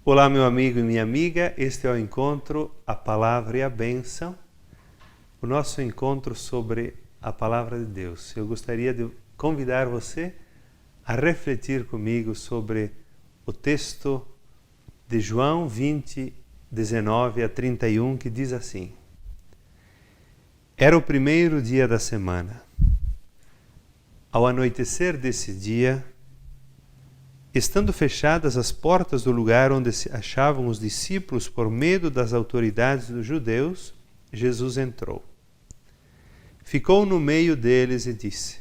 Olá, meu amigo e minha amiga, este é o encontro A Palavra e a Bênção, o nosso encontro sobre a Palavra de Deus. Eu gostaria de convidar você a refletir comigo sobre o texto de João 20, 19 a 31, que diz assim: Era o primeiro dia da semana. Ao anoitecer desse dia, estando fechadas as portas do lugar onde se achavam os discípulos por medo das autoridades dos judeus, Jesus entrou. Ficou no meio deles e disse: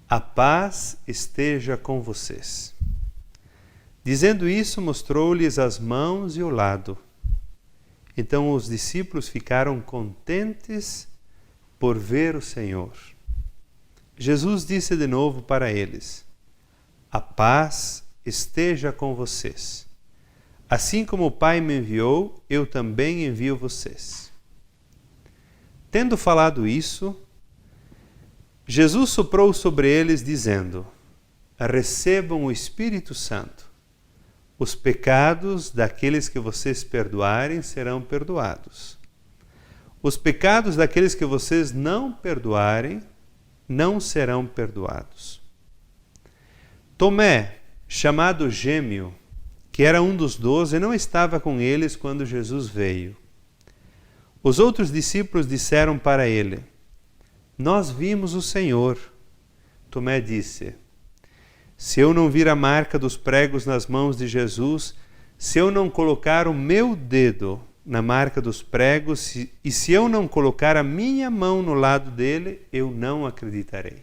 A paz esteja com vocês. Dizendo isso, mostrou-lhes as mãos e o lado. Então os discípulos ficaram contentes por ver o Senhor. Jesus disse de novo para eles: A paz esteja com vocês. Assim como o Pai me enviou, eu também envio vocês. Tendo falado isso, Jesus soprou sobre eles, dizendo: Recebam o Espírito Santo. Os pecados daqueles que vocês perdoarem serão perdoados. Os pecados daqueles que vocês não perdoarem não serão perdoados. Tomé, chamado Gêmeo, que era um dos 12, não estava com eles quando Jesus veio. Os outros discípulos disseram para ele: Nós vimos o Senhor. Tomé disse: Se eu não vir a marca dos pregos nas mãos de Jesus, se eu não colocar o meu dedo na marca dos pregos e se eu não colocar a minha mão no lado dele, eu não acreditarei.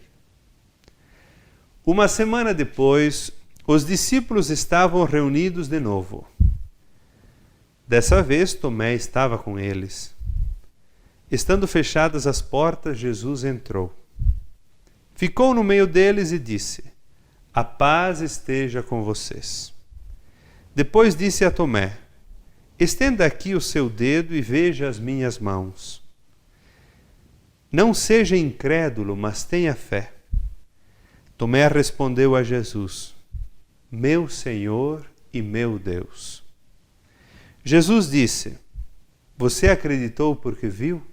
Uma semana depois, os discípulos estavam reunidos de novo. Dessa vez, Tomé estava com eles. Estando fechadas as portas, Jesus entrou. Ficou no meio deles e disse: A paz esteja com vocês. Depois disse a Tomé: Estenda aqui o seu dedo e veja as minhas mãos. Não seja incrédulo, mas tenha fé. Tomé respondeu a Jesus: Meu Senhor e meu Deus. Jesus disse: Você acreditou porque viu?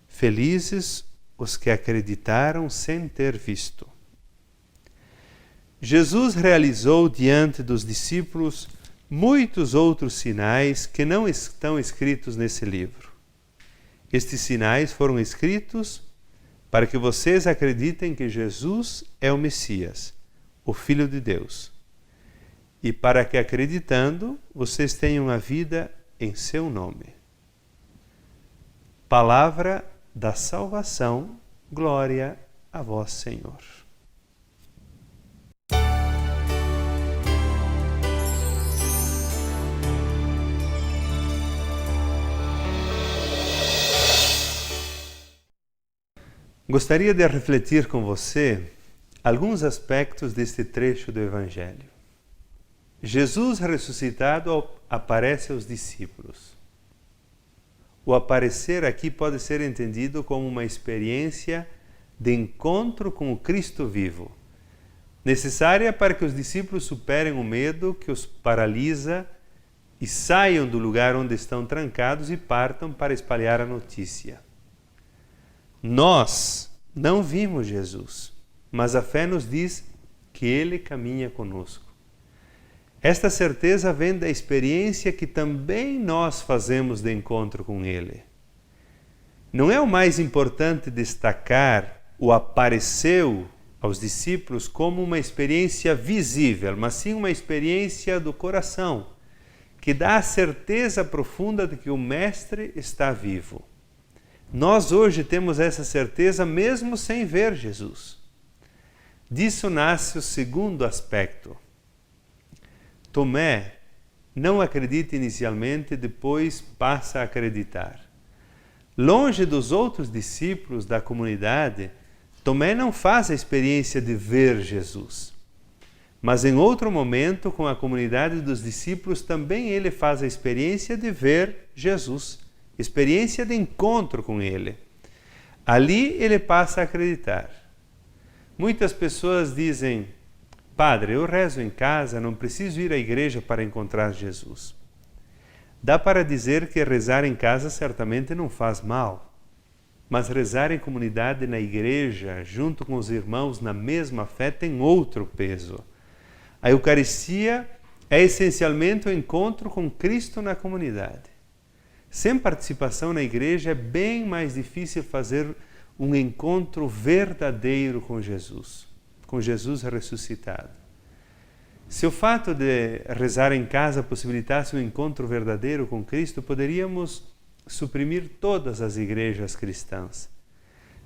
Felizes os que acreditaram sem ter visto. Jesus realizou diante dos discípulos muitos outros sinais que não estão escritos nesse livro. Estes sinais foram escritos para que vocês acreditem que Jesus é o Messias, o Filho de Deus, e para que, acreditando, vocês tenham a vida em seu nome. Palavra da salvação, glória a vós, Senhor. Gostaria de refletir com você alguns aspectos deste trecho do Evangelho. Jesus ressuscitado aparece aos discípulos. O aparecer aqui pode ser entendido como uma experiência de encontro com o Cristo vivo, necessária para que os discípulos superem o medo que os paralisa e saiam do lugar onde estão trancados e partam para espalhar a notícia. Nós não vimos Jesus, mas a fé nos diz que Ele caminha conosco. Esta certeza vem da experiência que também nós fazemos de encontro com Ele. Não é o mais importante destacar o apareceu aos discípulos como uma experiência visível, mas sim uma experiência do coração, que dá a certeza profunda de que o Mestre está vivo. Nós hoje temos essa certeza mesmo sem ver Jesus. Disso nasce o segundo aspecto. Tomé não acredita inicialmente, depois passa a acreditar. Longe dos outros discípulos da comunidade, Tomé não faz a experiência de ver Jesus. Mas em outro momento, com a comunidade dos discípulos, também ele faz a experiência de ver Jesus. Experiência de encontro com Ele. Ali ele passa a acreditar. Muitas pessoas dizem: Padre, eu rezo em casa, não preciso ir à igreja para encontrar Jesus. Dá para dizer que rezar em casa certamente não faz mal, mas rezar em comunidade na igreja, junto com os irmãos na mesma fé, tem outro peso. A Eucaristia é essencialmente o encontro com Cristo na comunidade. Sem participação na igreja é bem mais difícil fazer um encontro verdadeiro com Jesus ressuscitado. Se o fato de rezar em casa possibilitasse um encontro verdadeiro com Cristo, poderíamos suprimir todas as igrejas cristãs.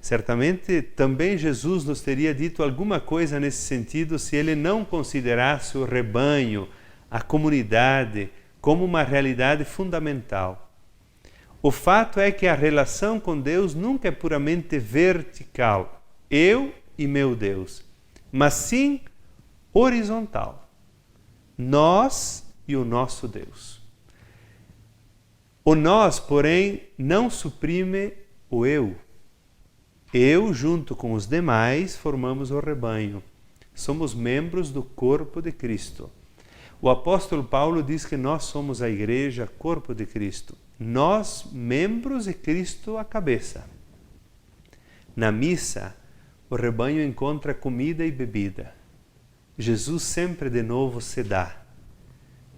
Certamente também Jesus nos teria dito alguma coisa nesse sentido se ele não considerasse o rebanho, a comunidade, como uma realidade fundamental. O fato é que a relação com Deus nunca é puramente vertical, eu e meu Deus, mas sim horizontal, nós e o nosso Deus. O nós, porém, não suprime o eu. Eu, junto com os demais, formamos o rebanho. Somos membros do corpo de Cristo. O apóstolo Paulo diz que nós somos a igreja, corpo de Cristo. Nós, membros, e Cristo, a cabeça. Na missa, o rebanho encontra comida e bebida. Jesus sempre de novo se dá.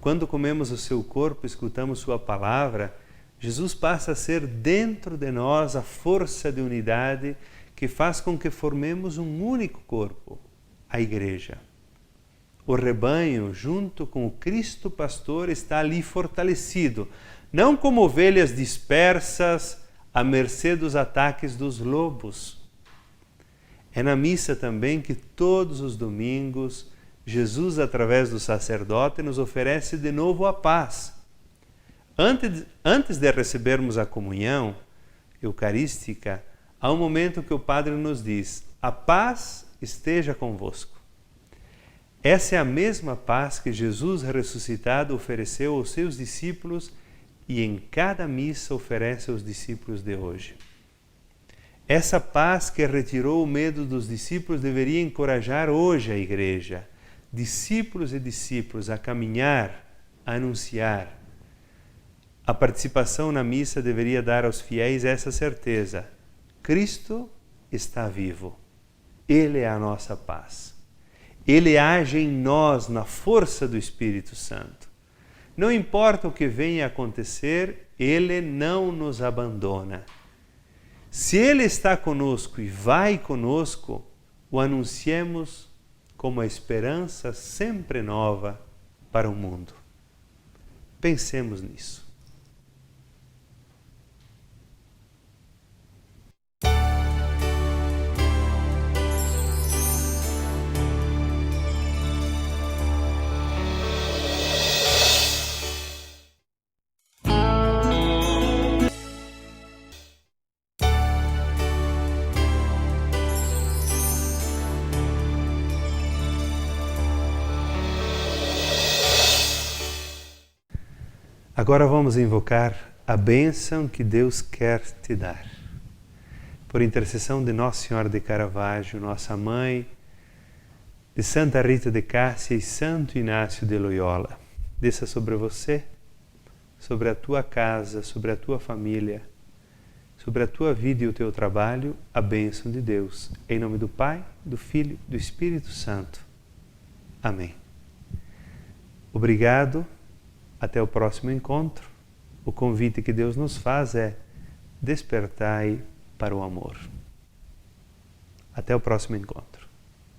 Quando comemos o seu corpo, escutamos sua palavra, Jesus passa a ser dentro de nós a força de unidade que faz com que formemos um único corpo, a igreja. O rebanho, junto com o Cristo pastor, está ali fortalecido, não como ovelhas dispersas à mercê dos ataques dos lobos. É na missa também que todos os domingos Jesus, através do sacerdote, nos oferece de novo a paz. Antes de recebermos a comunhão eucarística, há um momento que o Padre nos diz: a paz esteja convosco. Essa é a mesma paz que Jesus ressuscitado ofereceu aos seus discípulos e em cada missa oferece aos discípulos de hoje. Essa paz que retirou o medo dos discípulos deveria encorajar hoje a igreja, discípulos e discípulos, a caminhar, a anunciar. A participação na missa deveria dar aos fiéis essa certeza: Cristo está vivo. Ele é a nossa paz. Ele age em nós na força do Espírito Santo. Não importa o que venha a acontecer, Ele não nos abandona. Se Ele está conosco e vai conosco, o anunciemos como a esperança sempre nova para o mundo. Pensemos nisso. Agora vamos invocar a bênção que Deus quer te dar. Por intercessão de Nossa Senhora de Caravaggio, nossa mãe, de Santa Rita de Cássia e Santo Inácio de Loyola, desça sobre você, sobre a tua casa, sobre a tua família, sobre a tua vida e o teu trabalho, a bênção de Deus. Em nome do Pai, do Filho e do Espírito Santo. Amém. Obrigado. Até o próximo encontro. O convite que Deus nos faz é: despertai para o amor. Até o próximo encontro.